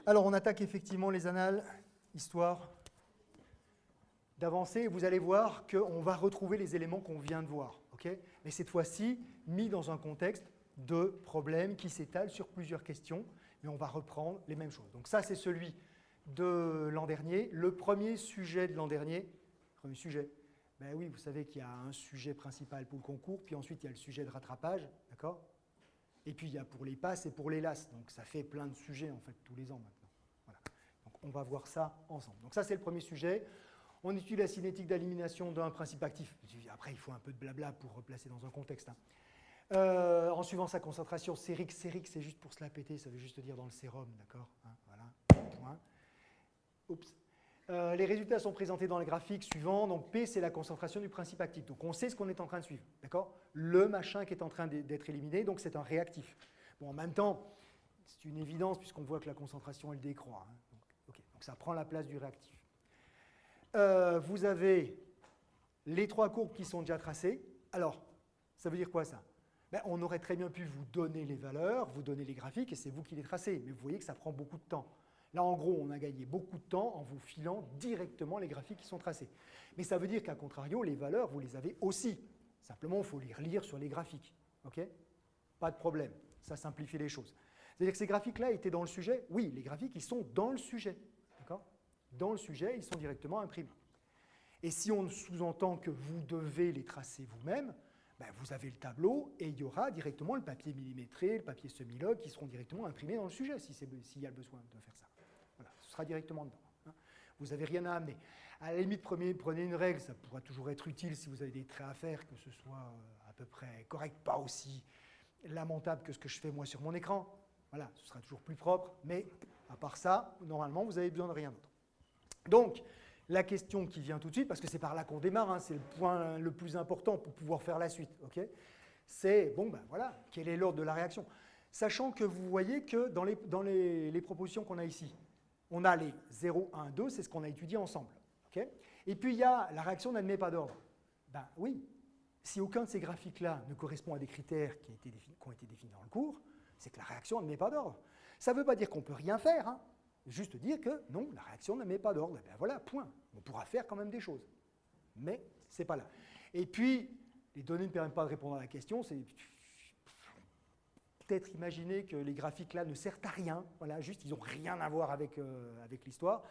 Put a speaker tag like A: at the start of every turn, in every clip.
A: Alors, on attaque effectivement les annales, histoire d'avancer. Vous allez voir qu'on va retrouver les éléments qu'on vient de voir. Okay, mais cette fois-ci, mis dans un contexte de problème qui s'étale sur plusieurs questions, mais on va reprendre les mêmes choses. Donc ça, c'est celui de l'an dernier. Le premier sujet de l'an dernier, premier sujet, ben oui, vous savez qu'il y a un sujet principal pour le concours, puis ensuite il y a le sujet de rattrapage, d'accord? Et puis il y a pour les passes et pour les LAS, donc ça fait plein de sujets en fait tous les ans maintenant. Voilà. Donc on va voir ça ensemble. Donc ça, c'est le premier sujet. On étudie la cinétique d'élimination d'un principe actif. Après, il faut un peu de blabla pour replacer dans un contexte. En suivant sa concentration sérique, c'est juste pour se la péter, ça veut juste dire dans le sérum, d'accord, hein, voilà, point. Oups. Les résultats sont présentés dans le graphique suivant. Donc P, c'est la concentration du principe actif. Donc on sait ce qu'on est en train de suivre, d'accord? Le machin qui est en train d'être éliminé, donc c'est un réactif. Bon, en même temps, c'est une évidence puisqu'on voit que la concentration, elle décroît. Hein. Donc ça prend la place du réactif. Vous avez les trois courbes qui sont déjà tracées. Alors, ça veut dire quoi ça? Ben, on aurait très bien pu vous donner les valeurs, vous donner les graphiques, et c'est vous qui les tracez. Mais vous voyez que ça prend beaucoup de temps. Là, en gros, on a gagné beaucoup de temps en vous filant directement les graphiques qui sont tracés. Mais ça veut dire qu'à contrario, les valeurs, vous les avez aussi. Simplement, il faut les relire sur les graphiques. Okay? Pas de problème. Ça simplifie les choses. C'est-à-dire que ces graphiques-là étaient dans le sujet? Oui, les graphiques, ils sont dans le sujet. D'accord? Dans le sujet, ils sont directement imprimés. Et si on sous-entend que vous devez les tracer vous-même, ben vous avez le tableau et il y aura directement le papier millimétré, le papier semi-log qui seront directement imprimés dans le sujet s'il y a besoin de faire ça. Voilà, ce sera directement dedans. Hein. Vous n'avez rien à amener. À la limite, prenez une règle, ça pourra toujours être utile si vous avez des traits à faire, que ce soit à peu près correct, pas aussi lamentable que ce que je fais moi sur mon écran. Voilà, ce sera toujours plus propre, mais à part ça, normalement, vous avez besoin de rien d'autre. Donc, la question qui vient tout de suite, parce que c'est par là qu'on démarre, hein, c'est le point le plus important pour pouvoir faire la suite, okay, c'est, bon, ben voilà, quel est l'ordre de la réaction? Sachant que vous voyez que dans les propositions qu'on a ici, on a les 0, 1, 2, c'est ce qu'on a étudié ensemble. Okay, et puis, il y a la réaction n'admet pas d'ordre. Ben oui, si aucun de ces graphiques-là ne correspond à des critères qui ont été définis dans le cours, c'est que la réaction n'admet pas d'ordre. Ça ne veut pas dire qu'on ne peut rien faire, hein. Juste dire que non, la réaction ne met pas d'ordre. Ben voilà, point. On pourra faire quand même des choses. Mais ce n'est pas là. Et puis, les données ne permettent pas de répondre à la question. C'est peut-être imaginer que les graphiques là ne servent à rien. Voilà, juste, ils n'ont rien à voir avec l'histoire.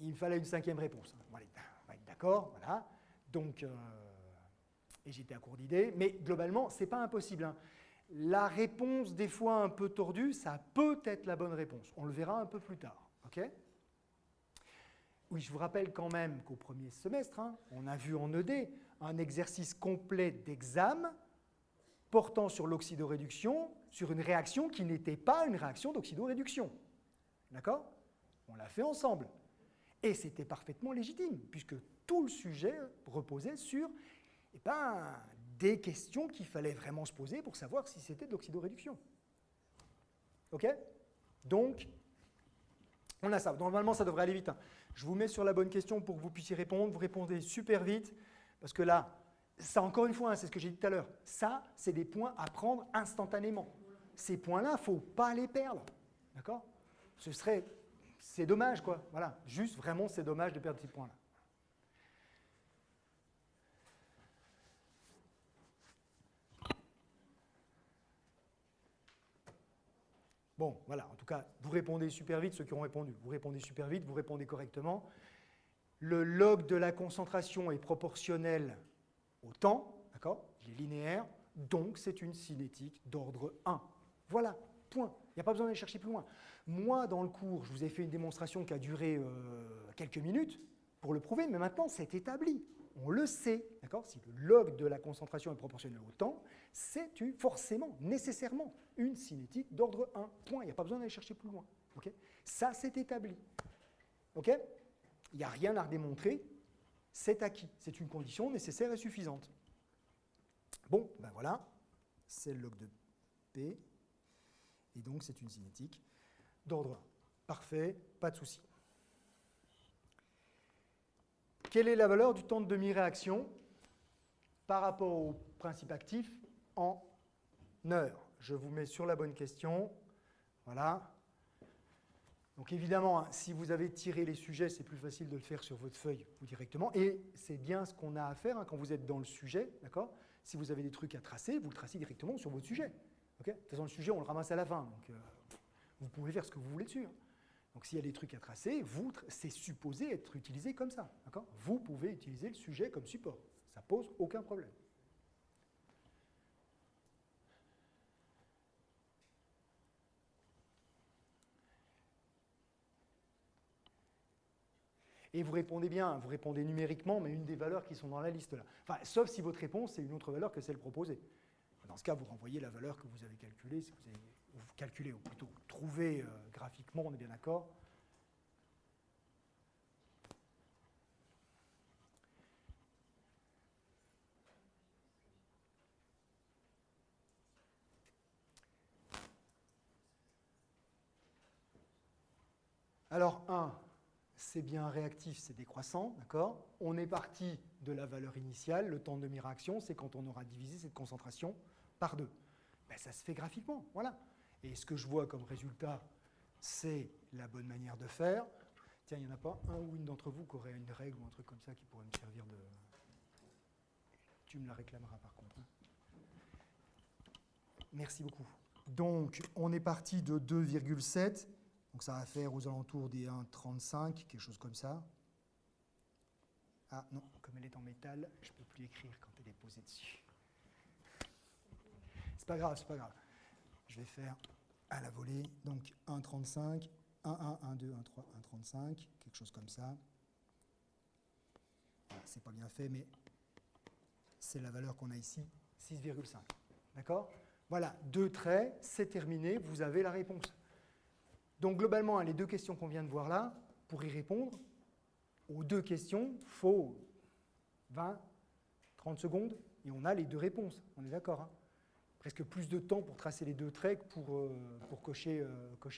A: Il me fallait une cinquième réponse. On va être d'accord, voilà. Donc, et j'étais à court d'idées. Mais globalement, ce n'est pas impossible, hein. La réponse, des fois un peu tordue, ça peut être la bonne réponse. On le verra un peu plus tard. Okay, oui, je vous rappelle quand même qu'au premier semestre, hein, on a vu en ED un exercice complet d'examen portant sur l'oxydoréduction, sur une réaction qui n'était pas une réaction d'oxydoréduction. D'accord? On l'a fait ensemble. Et c'était parfaitement légitime, puisque tout le sujet reposait sur des questions qu'il fallait vraiment se poser pour savoir si c'était de l'oxydoréduction. OK? Donc, on a ça. Normalement, ça devrait aller vite, hein. Je vous mets sur la bonne question pour que vous puissiez répondre. Vous répondez super vite, parce que là, ça encore une fois, hein, c'est ce que j'ai dit tout à l'heure, ça, c'est des points à prendre instantanément. Ces points-là, il ne faut pas les perdre. D'accord? C'est dommage, quoi. Voilà, juste vraiment, c'est dommage de perdre ces points-là. Bon, voilà, en tout cas, vous répondez super vite, ceux qui ont répondu. Vous répondez super vite, vous répondez correctement. Le log de la concentration est proportionnel au temps, d'accord? Il est linéaire, donc c'est une cinétique d'ordre 1. Voilà, point. Il n'y a pas besoin d'aller chercher plus loin. Moi, dans le cours, je vous ai fait une démonstration qui a duré quelques minutes pour le prouver, mais maintenant, c'est établi. On le sait, d'accord? Si le log de la concentration est proportionnel au temps, c'est forcément, nécessairement, une cinétique d'ordre 1. Point. Il n'y a pas besoin d'aller chercher plus loin. Okay? Ça, c'est établi. OK? Il n'y a rien à redémontrer. C'est acquis. C'est une condition nécessaire et suffisante. Bon, ben voilà. C'est le log de P. Et donc, c'est une cinétique d'ordre 1. Parfait, pas de souci. Quelle est la valeur du temps de demi-réaction par rapport au principe actif en heures? Je vous mets sur la bonne question. Voilà. Donc évidemment, hein, si vous avez tiré les sujets, c'est plus facile de le faire sur votre feuille ou directement. Et c'est bien ce qu'on a à faire hein, quand vous êtes dans le sujet, d'accord ? Si vous avez des trucs à tracer, vous le tracez directement sur votre sujet. Okay ? De toute façon, le sujet, on le ramasse à la fin. Donc vous pouvez faire ce que vous voulez dessus. Hein. Donc s'il y a des trucs à tracer, c'est supposé être utilisé comme ça. D'accord ? Vous pouvez utiliser le sujet comme support. Ça pose aucun problème. Et vous répondez bien, vous répondez numériquement, mais une des valeurs qui sont dans la liste là. Enfin, sauf si votre réponse est une autre valeur que celle proposée. Dans ce cas, vous renvoyez la valeur que vous avez calculée, si vous avez calculé, ou plutôt trouvé graphiquement, on est bien d'accord. Alors, 1, c'est bien réactif, c'est décroissant, d'accord ? On est parti de la valeur initiale, le temps de demi-réaction, c'est quand on aura divisé cette concentration par 2. Ben, ça se fait graphiquement, voilà. Et ce que je vois comme résultat, c'est la bonne manière de faire. Tiens, il n'y en a pas un ou une d'entre vous qui aurait une règle ou un truc comme ça qui pourrait me servir de... Tu me la réclameras par contre. Merci beaucoup. Donc, on est parti de 2,7. Donc, ça va faire aux alentours des 1,35, quelque chose comme ça. Ah non, comme elle est en métal, je ne peux plus écrire quand elle est posée dessus. C'est pas grave, c'est pas grave. Je vais faire à la volée. Donc, 1,35, 1,1, 1,2, 1,3, 1,35, quelque chose comme ça. Voilà, c'est pas bien fait, mais c'est la valeur qu'on a ici, 6,5. D'accord ? Voilà, 2 traits, c'est terminé, vous avez la réponse. Donc globalement, les 2 questions qu'on vient de voir là, pour y répondre, aux 2 questions, il faut 20, 30 secondes, et on a les 2 réponses, on est d'accord hein ? Presque plus de temps pour tracer les 2 traits que pour cocher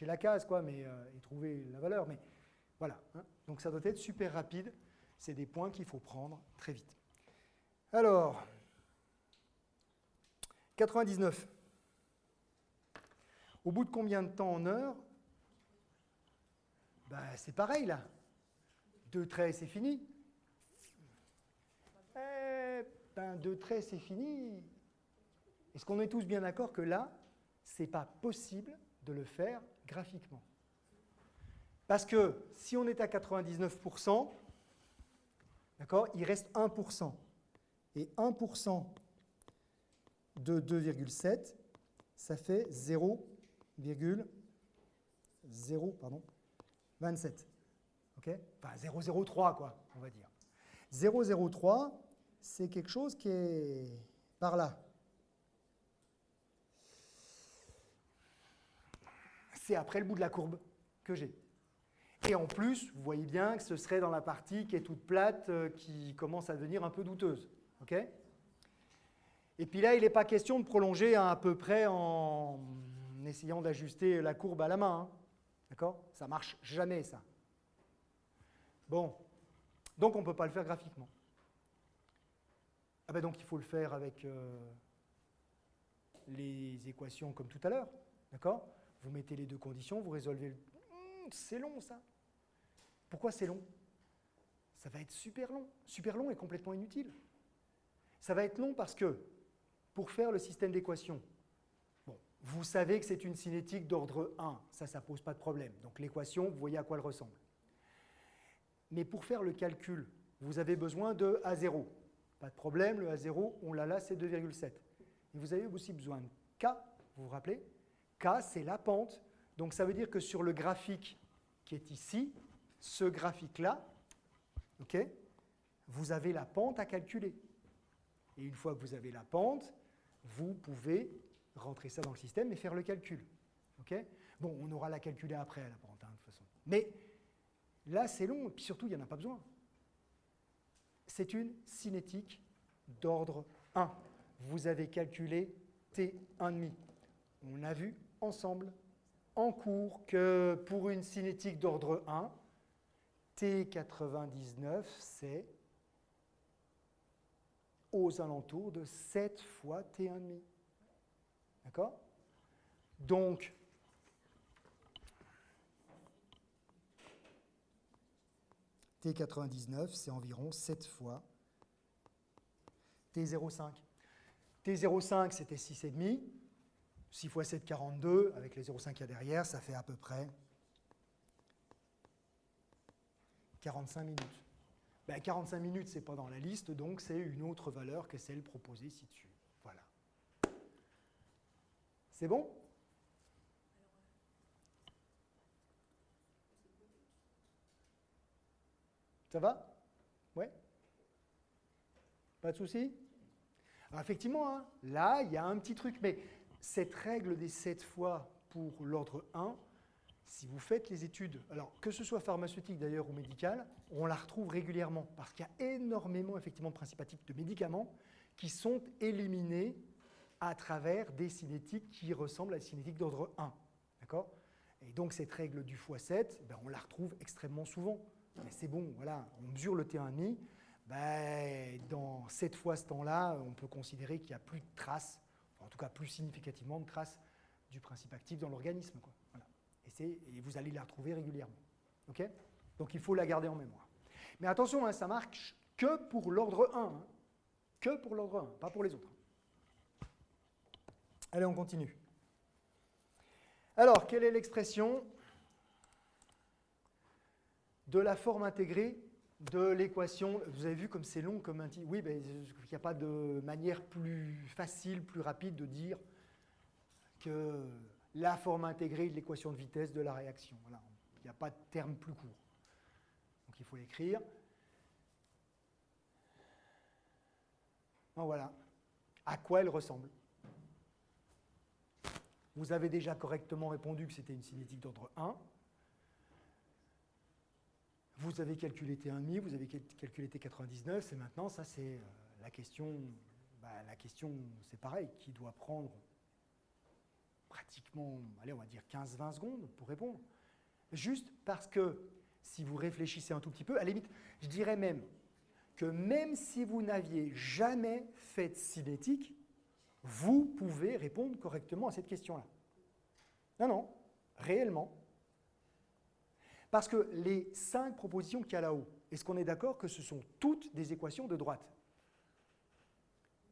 A: la case, quoi, mais, et trouver la valeur. Mais voilà, hein ? Donc ça doit être super rapide, c'est des points qu'il faut prendre très vite. Alors, 99. Au bout de combien de temps en heure ? Ben, c'est pareil là. 2 traits, c'est fini. 2 traits, c'est fini. Est-ce qu'on est tous bien d'accord que là, ce n'est pas possible de le faire graphiquement ? Parce que si on est à 99%, d'accord, il reste 1%. Et 1% de 2,7, ça fait 0,27. Okay ? Enfin, 0,03, quoi, on va dire. 0,03, c'est quelque chose qui est par là. C'est après le bout de la courbe que j'ai. Et en plus, vous voyez bien que ce serait dans la partie qui est toute plate, qui commence à devenir un peu douteuse. Okay ? Et puis là, il n'est pas question de prolonger à peu près en essayant d'ajuster la courbe à la main. Hein. D'accord ? Ça ne marche jamais, ça. Bon. Donc, on ne peut pas le faire graphiquement. Ah ben donc, il faut le faire avec les équations comme tout à l'heure. D'accord ? Vous mettez les 2 conditions, vous résolvez le... c'est long, ça. Pourquoi c'est long ? Ça va être super long et complètement inutile. Ça va être long parce que, pour faire le système d'équations, bon, vous savez que c'est une cinétique d'ordre 1, ça ne pose pas de problème. Donc l'équation, vous voyez à quoi elle ressemble. Mais pour faire le calcul, vous avez besoin de A0. Pas de problème, le A0, on l'a là, c'est 2,7. Et vous avez aussi besoin de K, vous vous rappelez ? K, c'est la pente. Donc ça veut dire que sur le graphique qui est ici, ce graphique-là, okay, vous avez la pente à calculer. Et une fois que vous avez la pente, vous pouvez rentrer ça dans le système et faire le calcul. Okay ? Bon, on aura la calculer après, la pente, hein, de toute façon. Mais là, c'est long, et puis surtout, il n'y en a pas besoin. C'est une cinétique d'ordre 1. Vous avez calculé T1,5. On a vu ensemble, en cours, que pour une cinétique d'ordre 1, T99, c'est aux alentours de 7 fois T1,5. D'accord ? Donc, T99, c'est environ 7 fois T05. T05, c'était 6,5. 6 fois 7, 42. Avec les 0,5 qu'il y a derrière, ça fait à peu près 45 minutes. Ben, 45 minutes, ce n'est pas dans la liste, donc c'est une autre valeur que celle proposée ci-dessus. Voilà. C'est bon? Ça va? Ouais? Pas de souci? Alors effectivement, hein, là, il y a un petit truc, mais cette règle des 7 fois pour l'ordre 1, si vous faites les études, alors que ce soit pharmaceutique d'ailleurs ou médical, on la retrouve régulièrement parce qu'il y a énormément effectivement de principes actifs de médicaments qui sont éliminés à travers des cinétiques qui ressemblent à des cinétiques d'ordre 1. D'accord? Et donc cette règle du x7, ben, on la retrouve extrêmement souvent. Mais c'est bon, voilà, on mesure le T1,5, ben, dans 7 fois ce temps-là, on peut considérer qu'il n'y a plus de traces, en tout cas plus significativement de traces du principe actif dans l'organisme, quoi. Voilà. Et vous allez la retrouver régulièrement. Okay? Donc il faut la garder en mémoire. Mais attention, hein, ça marche que pour l'ordre 1. Hein. Que pour l'ordre 1, pas pour les autres. Allez, on continue. Alors, quelle est l'expression de la forme intégrée de l'équation? Vous avez vu comme c'est long, comme un petit... Oui, ben, il n'y a pas de manière plus facile, plus rapide de dire que la forme intégrée de l'équation de vitesse de la réaction. Voilà. Il n'y a pas de terme plus court. Donc il faut l'écrire. Voilà. À quoi elle ressemble? Vous avez déjà correctement répondu que c'était une cinétique d'ordre 1. Vous avez calculé T1,5, vous avez calculé T99, et maintenant, ça c'est la question, la question c'est pareil, qui doit prendre pratiquement, allez, on va dire 15-20 secondes pour répondre. Juste parce que, si vous réfléchissez un tout petit peu, à la limite, je dirais même que même si vous n'aviez jamais fait de cinétique, vous pouvez répondre correctement à cette question-là. Non, non, réellement. Parce que les 5 propositions qu'il y a là-haut, est-ce qu'on est d'accord que ce sont toutes des équations de droite?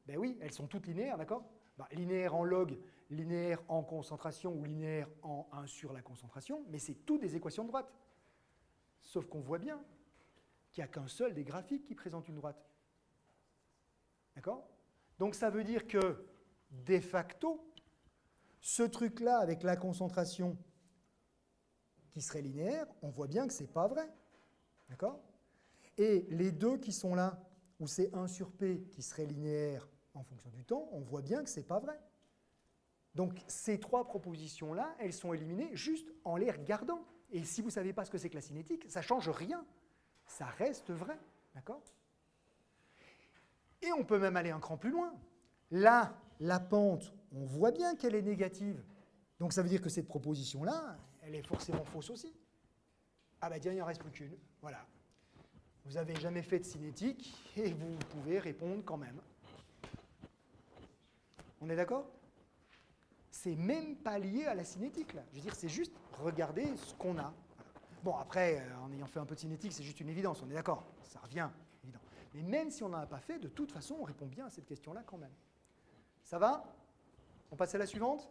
A: Ben oui, elles sont toutes linéaires, d'accord? Linéaire en log, linéaire en concentration ou linéaire en 1 sur la concentration, mais c'est toutes des équations de droite. Sauf qu'on voit bien qu'il n'y a qu'un seul des graphiques qui présente une droite. D'accord? Donc ça veut dire que, de facto, ce truc-là avec la concentration qui serait linéaire, on voit bien que ce n'est pas vrai. D'accord? Et les deux qui sont là, où c'est 1 sur P qui serait linéaire en fonction du temps, on voit bien que ce n'est pas vrai. Donc ces 3 propositions-là, elles sont éliminées juste en les regardant. Et si vous ne savez pas ce que c'est que la cinétique, ça ne change rien. Ça reste vrai. D'accord? Et on peut même aller un cran plus loin. Là, la pente, on voit bien qu'elle est négative. Donc ça veut dire que cette proposition-là, elle est forcément fausse aussi. Ah ben tiens, il n'en reste plus qu'une. Voilà. Vous n'avez jamais fait de cinétique et vous pouvez répondre quand même. On est d'accord? C'est même pas lié à la cinétique, là. Je veux dire, c'est juste regarder ce qu'on a. Bon, après, en ayant fait un peu de cinétique, c'est juste une évidence, on est d'accord. Ça revient, évident. Mais même si on n'en a pas fait, de toute façon, on répond bien à cette question-là quand même. Ça va? On passe à la suivante?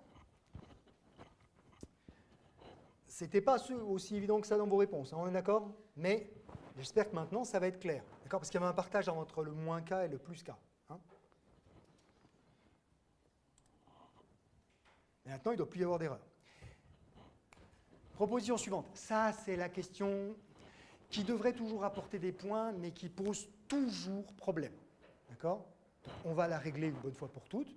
A: C'était pas aussi évident que ça dans vos réponses, hein, on est d'accord? Mais j'espère que maintenant, ça va être clair. D'accord? Parce qu'il y avait un partage entre le moins K et le plus K. Hein? Et maintenant, il ne doit plus y avoir d'erreur. Proposition suivante. Ça, c'est la question qui devrait toujours apporter des points, mais qui pose toujours problème. D'accord? On va la régler une bonne fois pour toutes.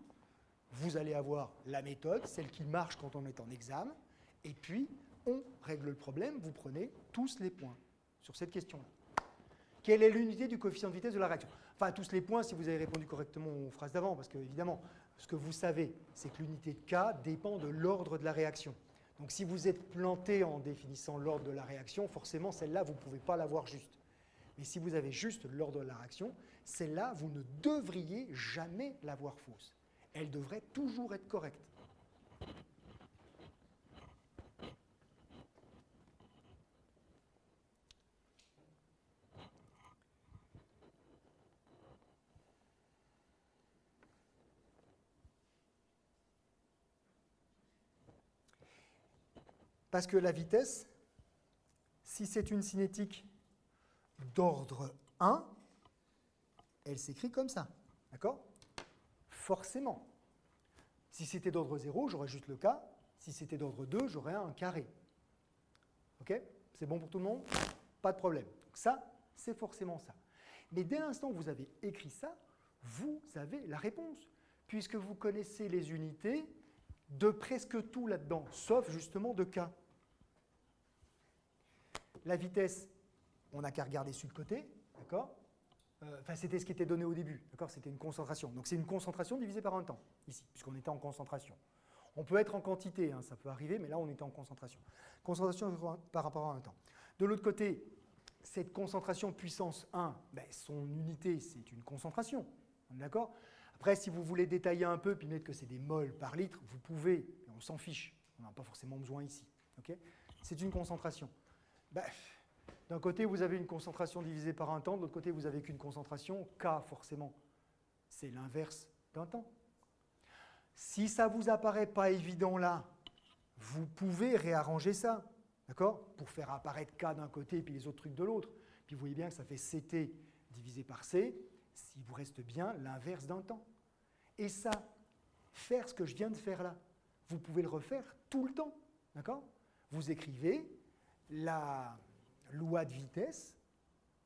A: Vous allez avoir la méthode, celle qui marche quand on est en examen, et puis on règle le problème, vous prenez tous les points sur cette question-là. Quelle est l'unité du coefficient de vitesse de la réaction? Enfin, tous les points si vous avez répondu correctement aux phrases d'avant, parce que, évidemment, ce que vous savez, c'est que l'unité de K dépend de l'ordre de la réaction. Donc, si vous êtes planté en définissant l'ordre de la réaction, forcément, celle-là, vous ne pouvez pas l'avoir juste. Mais si vous avez juste l'ordre de la réaction, celle-là, vous ne devriez jamais l'avoir fausse. Elle devrait toujours être correcte. Parce que la vitesse, si c'est une cinétique d'ordre 1, elle s'écrit comme ça. D'accord? Forcément. Si c'était d'ordre 0, j'aurais juste le K. Si c'était d'ordre 2, j'aurais un carré. OK? C'est bon pour tout le monde? Pas de problème. Donc ça, c'est forcément ça. Mais dès l'instant où vous avez écrit ça, vous avez la réponse, puisque vous connaissez les unités de presque tout là-dedans, sauf justement de K. La vitesse, on n'a qu'à regarder sur le côté, d'accord? Enfin, c'était ce qui était donné au début, d'accord? C'était une concentration. Donc c'est une concentration divisée par un temps, ici, puisqu'on était en concentration. On peut être en quantité, hein, ça peut arriver, mais là on était en concentration. Concentration par rapport à un temps. De l'autre côté, cette concentration puissance 1, ben, son unité, c'est une concentration, d'accord? Après, si vous voulez détailler un peu, puis mettre que c'est des moles par litre, vous pouvez, mais on s'en fiche, on n'a pas forcément besoin ici, ok? C'est une concentration. Ben, d'un côté, vous avez une concentration divisée par un temps, de l'autre côté, vous n'avez qu'une concentration, K forcément, c'est l'inverse d'un temps. Si ça ne vous apparaît pas évident là, vous pouvez réarranger ça, d'accord? Pour faire apparaître K d'un côté et puis les autres trucs de l'autre. Puis vous voyez bien que ça fait CT divisé par C, s'il vous reste bien l'inverse d'un temps. Et ça, faire ce que je viens de faire là, vous pouvez le refaire tout le temps, d'accord? Vous écrivez la loi de vitesse,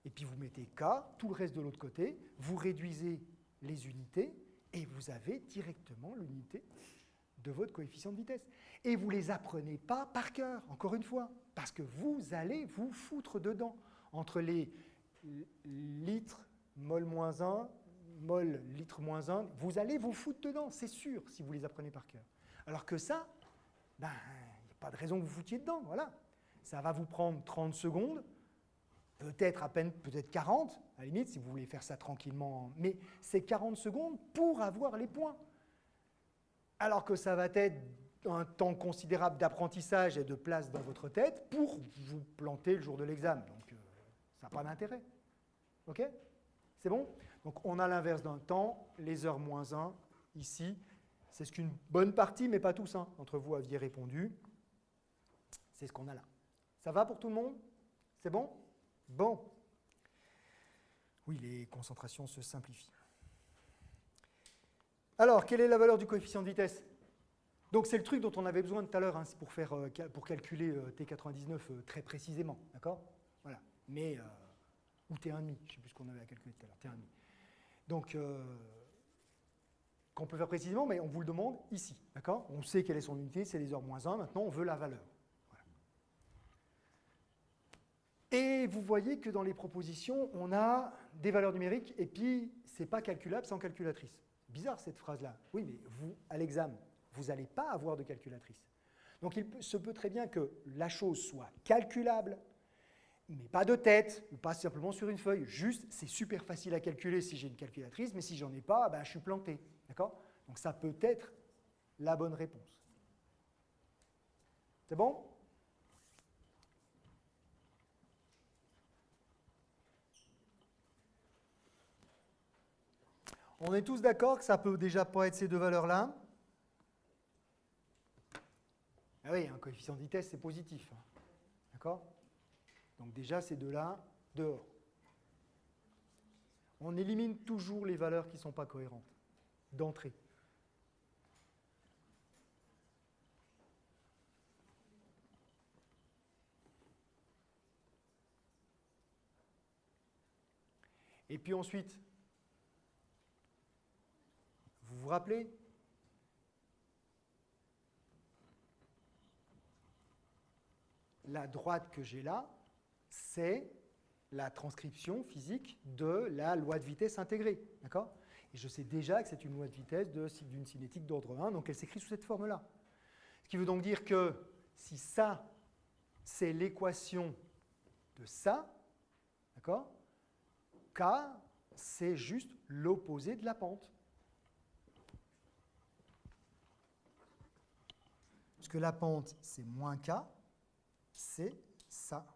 A: et puis vous mettez K, tout le reste de l'autre côté, vous réduisez les unités, et vous avez directement l'unité de votre coefficient de vitesse. Et vous ne les apprenez pas par cœur, encore une fois, parce que vous allez vous foutre dedans, entre les litres, mol moins 1, mol, litre moins 1, vous allez vous foutre dedans, c'est sûr, si vous les apprenez par cœur. Alors que ça, ben, il n'y a pas de raison que vous foutiez dedans, voilà. Ça va vous prendre 30 secondes, peut-être à peine, peut-être 40, à la limite, si vous voulez faire ça tranquillement. Mais c'est 40 secondes pour avoir les points. Alors que ça va être un temps considérable d'apprentissage et de place dans votre tête pour vous planter le jour de l'examen. Donc, ça n'a pas d'intérêt. OK? C'est bon? Donc, on a l'inverse d'un temps, les heures moins 1, ici. C'est ce qu'une bonne partie, mais pas tous, hein, d'entre vous aviez répondu. C'est ce qu'on a là. Ça va pour tout le monde? C'est bon? Bon. Oui, les concentrations se simplifient. Alors, quelle est la valeur du coefficient de vitesse? Donc, c'est le truc dont on avait besoin tout à l'heure, hein, pour calculer T99 très précisément, d'accord? Voilà. Mais, ou T1,5, je ne sais plus ce qu'on avait à calculer tout à l'heure, T1,5. Donc, qu'on peut faire précisément, mais on vous le demande ici, d'accord? On sait quelle est son unité, c'est les heures moins 1, maintenant on veut la valeur. Et vous voyez que dans les propositions, on a des valeurs numériques et puis ce n'est pas calculable sans calculatrice. Bizarre cette phrase-là. Oui, mais vous, à l'examen, vous n'allez pas avoir de calculatrice. Donc il se peut très bien que la chose soit calculable, mais pas de tête, ou pas simplement sur une feuille. Juste, c'est super facile à calculer si j'ai une calculatrice, mais si j'en ai pas, ben, je suis planté. D'accord? Donc ça peut être la bonne réponse. C'est bon? On est tous d'accord que ça peut déjà pas être ces deux valeurs-là? Ah oui, un coefficient de vitesse, c'est positif. D'accord? Donc déjà, ces deux-là, dehors. On élimine toujours les valeurs qui ne sont pas cohérentes, d'entrée. Et puis ensuite, vous vous rappelez? La droite que j'ai là, c'est la transcription physique de la loi de vitesse intégrée. D'accord? Et je sais déjà que c'est une loi de vitesse d'une cinétique d'ordre 1, donc elle s'écrit sous cette forme-là. Ce qui veut donc dire que si ça, c'est l'équation de ça, d'accord? K, c'est juste l'opposé de la pente. Parce que la pente, c'est moins K, c'est ça.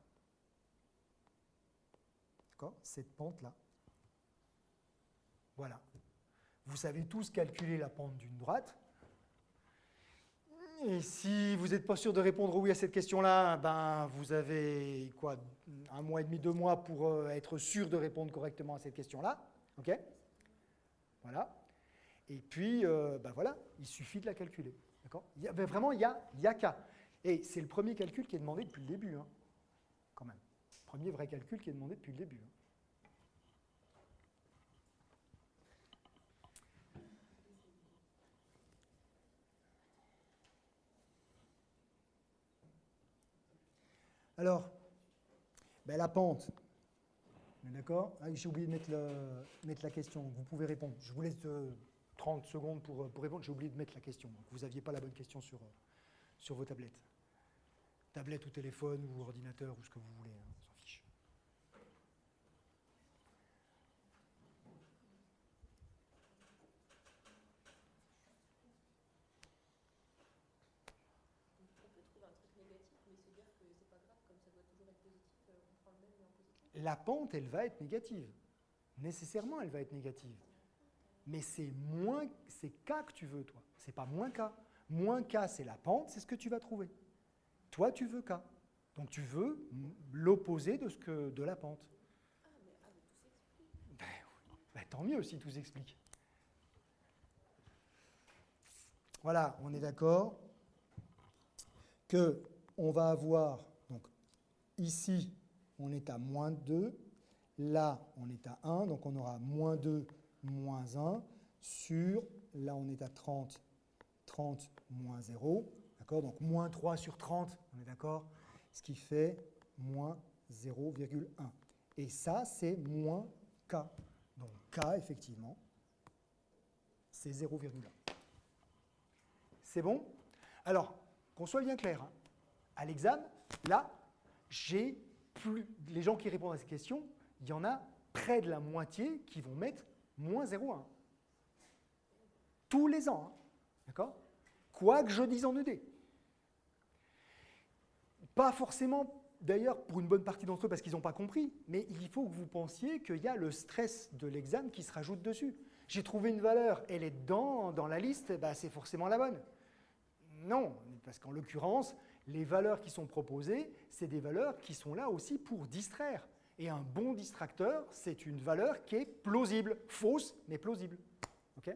A: D'accord? Cette pente-là. Voilà. Vous savez tous calculer la pente d'une droite. Et si vous n'êtes pas sûr de répondre oui à cette question-là, ben vous avez quoi, 1 mois et demi, 2 mois pour être sûr de répondre correctement à cette question-là. OK? Voilà. Et puis, ben voilà, il suffit de la calculer. D'accord? Vraiment, il y a qu'à. Et c'est le premier calcul qui est demandé depuis le début, hein, quand même. Premier vrai calcul qui est demandé depuis le début. Hein. Alors, ben la pente, d'accord? Ah, j'ai oublié de mettre la question, vous pouvez répondre. Je vous laisse 30 secondes pour répondre, j'ai oublié de mettre la question. Donc vous n'aviez pas la bonne question sur vos tablettes. Tablette ou téléphone ou ordinateur ou ce que vous voulez, hein, on s'en fiche. La pente, elle va être négative. Nécessairement, elle va être négative. Mais c'est K que tu veux, toi. C'est pas moins K. Moins K, c'est la pente, c'est ce que tu vas trouver. Toi, tu veux K. Donc tu veux l'opposé de la pente. Ben, tant mieux si tout s'explique. Voilà, on est d'accord qu'on va avoir, donc ici, on est à moins 2, là, on est à 1, donc on aura moins 2, moins 1, sur, là, on est à 30, 30, moins 0, d'accord? Donc moins 3 sur 30, on est d'accord? Ce qui fait moins 0,1. Et ça, c'est moins K. Donc K, effectivement, c'est 0,1. C'est bon? Alors, qu'on soit bien clair, hein, à l'examen, là, les gens qui répondent à cette question, il y en a près de la moitié qui vont mettre moins 0,1. Tous les ans, hein, d'accord? Quoi que je dise en ED. Pas forcément, d'ailleurs, pour une bonne partie d'entre eux parce qu'ils n'ont pas compris, mais il faut que vous pensiez qu'il y a le stress de l'examen qui se rajoute dessus. J'ai trouvé une valeur, elle est dans la liste, bah, c'est forcément la bonne. Non, parce qu'en l'occurrence, les valeurs qui sont proposées, c'est des valeurs qui sont là aussi pour distraire. Et un bon distracteur, c'est une valeur qui est plausible, fausse, mais plausible. Okay ?